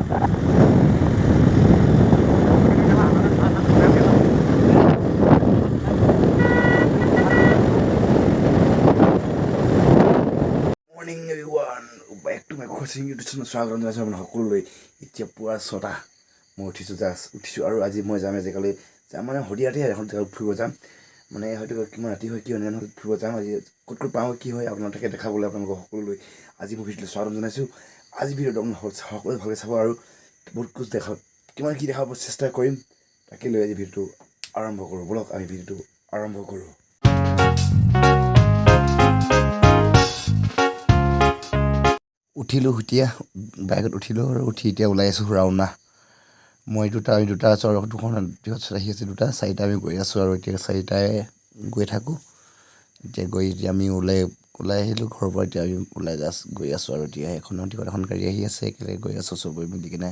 Morning everyone, back to my coaching YouTube channel স্বাগতম জনাইছো আপোনালোক সকলোলৈ এতিয়া পুৱা 6টা মই উঠিছো আৰু আজি মই যাম এজেগালৈ যাম মানে হৰিয়াতে এখন জেগাত ফুৰিব যাম মানে হয়তো কিমান ৰাতি হয় কি অন্য ফুৰিব যাম আজি ক'ত পাওঁ কি হয় আপোনালোকে দেখাবলৈ আপোনালোক সকলোলৈ আজি মই ভিডিঅ'টো স্বাগতম জনাইছো আজি ভিডিঅ'টো আপোনালোক সকলোৱে ভালকৈ চাব আৰু বহুত কিছু কিমান কি দেখাব চেষ্টা কৰিম তাকে লৈ আজি ভিডিঅ'টো আৰম্ভ কৰোঁ বলক আমি ভিডিঅ'টো আৰম্ভ কৰোঁ উঠিলোঁ এতিয়া বাইকত উঠিলোঁ আৰু উঠি এতিয়া ওলাই আছোঁ ৰাওনা মই দুটা আছোঁ আৰু দুখন আহি আছে দুটা চাৰিটা আমি গৈ আছোঁ আৰু এতিয়া চাৰিটাই গৈ থাকোঁ এতিয়া আমি ওলাই আহিলোঁ ঘৰৰ পৰা এতিয়া আমি ওলাই গৈ আছোঁ আৰু এতিয়া এখন গাড়ী আহি আছে একেলগে গৈ আছোঁ চবৰে মিলি কিনে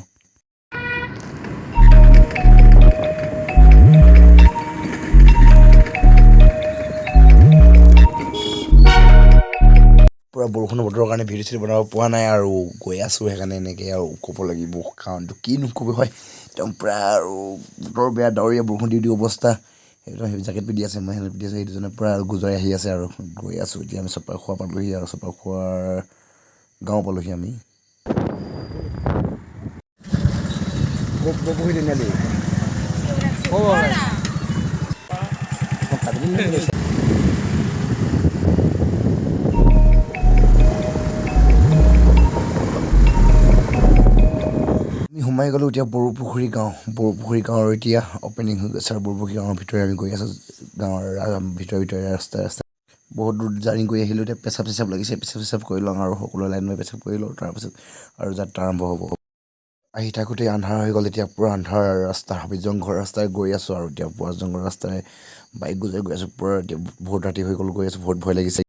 পুৰা বৰষুণৰ বতৰৰ কাৰণে ভিডিঅ' চিডিঅ' বনাব পৰা নাই আৰু গৈ আছোঁ সেইকাৰণে এনেকৈ আৰু ক'ব লাগিব কাৰণটো কিনো ক'ব হয় একদম পূৰা আৰু বতৰ বেয়া ডাৱৰীয়া বৰষুণ দি অৱস্থা একদম সেই জেকেট পিন্ধি আছে মই হেলমেট পিন্ধি আছোঁ সেইটোজনে পূৰা আৰু গুজৰাই আহি আছে আৰু গৈ আছোঁ এতিয়া আমি চপা খোৱা পালোহি আৰু চপা খোৱাৰ গাঁও পালোহি আমি সোমাই গ'লোঁ এতিয়া বড়োপুখুৰী গাঁৱৰ এতিয়া অপেনিং হৈ গৈছে আৰু বড়োপুখুৰী গাঁৱৰ ভিতৰে আমি গৈ আছোঁ গাঁৱৰ ভিতৰে ৰাস্তা বহুত দূৰ জাৰ্ণি কৰি আহিলোঁ এতিয়া পেচাব লাগিছে পেচাব কৰি লওঁ আৰু সকলো লাইন মই পেচাব কৰি লওঁ তাৰপিছত আৰু যাত্ৰা আৰম্ভ হ'ব আহি থাকোঁতে আন্ধাৰ হৈ গ'ল এতিয়া পূৰা আন্ধাৰ ৰাস্তা হাবি জংঘল ৰাস্তাৰে গৈ আছোঁ আৰু এতিয়া পুৰা জংঘল ৰাস্তাৰে বাইক গুজাই গৈ আছোঁ পূৰা এতিয়া বহুত ৰাতি হৈ গ'ল গৈ আছোঁ বহুত ভয় লাগিছে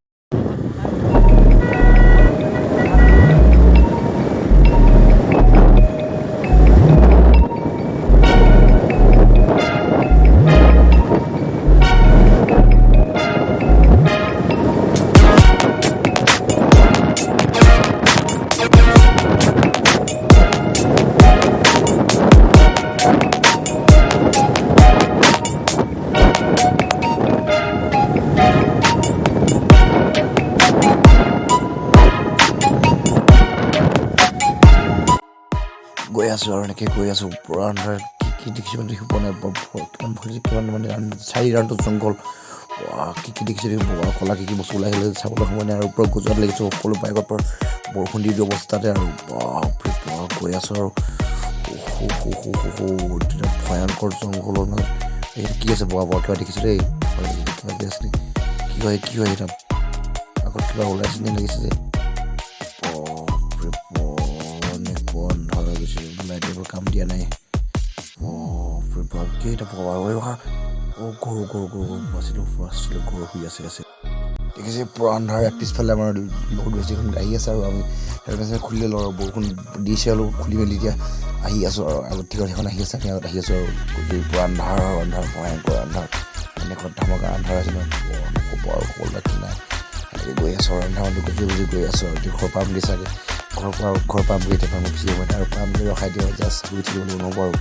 গৈ আছোঁ আৰু এনেকৈ গৈ আছোঁ পূৰা আন্ধাৰ কি দেখিছোঁ মানে দেখি পোৱা নাই কিমান মানে 4 ৰাউণ্ডত জংঘল কি দেখিছোঁ দেখি ক'লা কি বস্তু ওলাই আহিলে চাবলৈ সময় নাই আৰু পূৰা গুজৰাট লাগিছোঁ সকলো বাইকৰ পৰা বৰষুণ দি অৱস্থাতে আৰু গৈ আছোঁ আৰু ভয়ংকৰ জংঘলৰ মাজত এই কি আছে বগা কিবা দেখিছোঁ দেই কিবা কি হয় এটা আগত কিবা ওলাইছে নে লাগিছে যে লাইটবোৰ কাম দিয়া নাই কেইটা গৰু শুই আছে দেখিছে পুৰা আন্ধাৰ পিছফালে আমাৰ বহুত বেছিখন গাড়ী আছে আৰু আমি হেলমেট খুলি লওঁ আৰু বৰষুণ দিছে আৰু খুলি মেলি এতিয়া আহি আছোঁ আৰু আগত টিকট এখন আহি আছে আমি আগত আহি আছোঁ আৰু পুৰা আন্ধাৰ ভয়ংকৰ আন্ধাৰ এনেকুৱা ধামকা আন্ধাৰ আছে নক'ব আৰু সকলো বাকী নাই এনেকৈ গৈ আছোঁ আৰু আন্ধাৰটো গুজি গৈ আছোঁ আৰু এতিয়া ঘৰ পাম বুলি চাগে ঘৰ পাম বুলি এতিয়া গুচি হ'ব আৰু পাম বুলি ৰখাই দিয়া জাষ্ট শুই থাকিব নহ'ব আৰু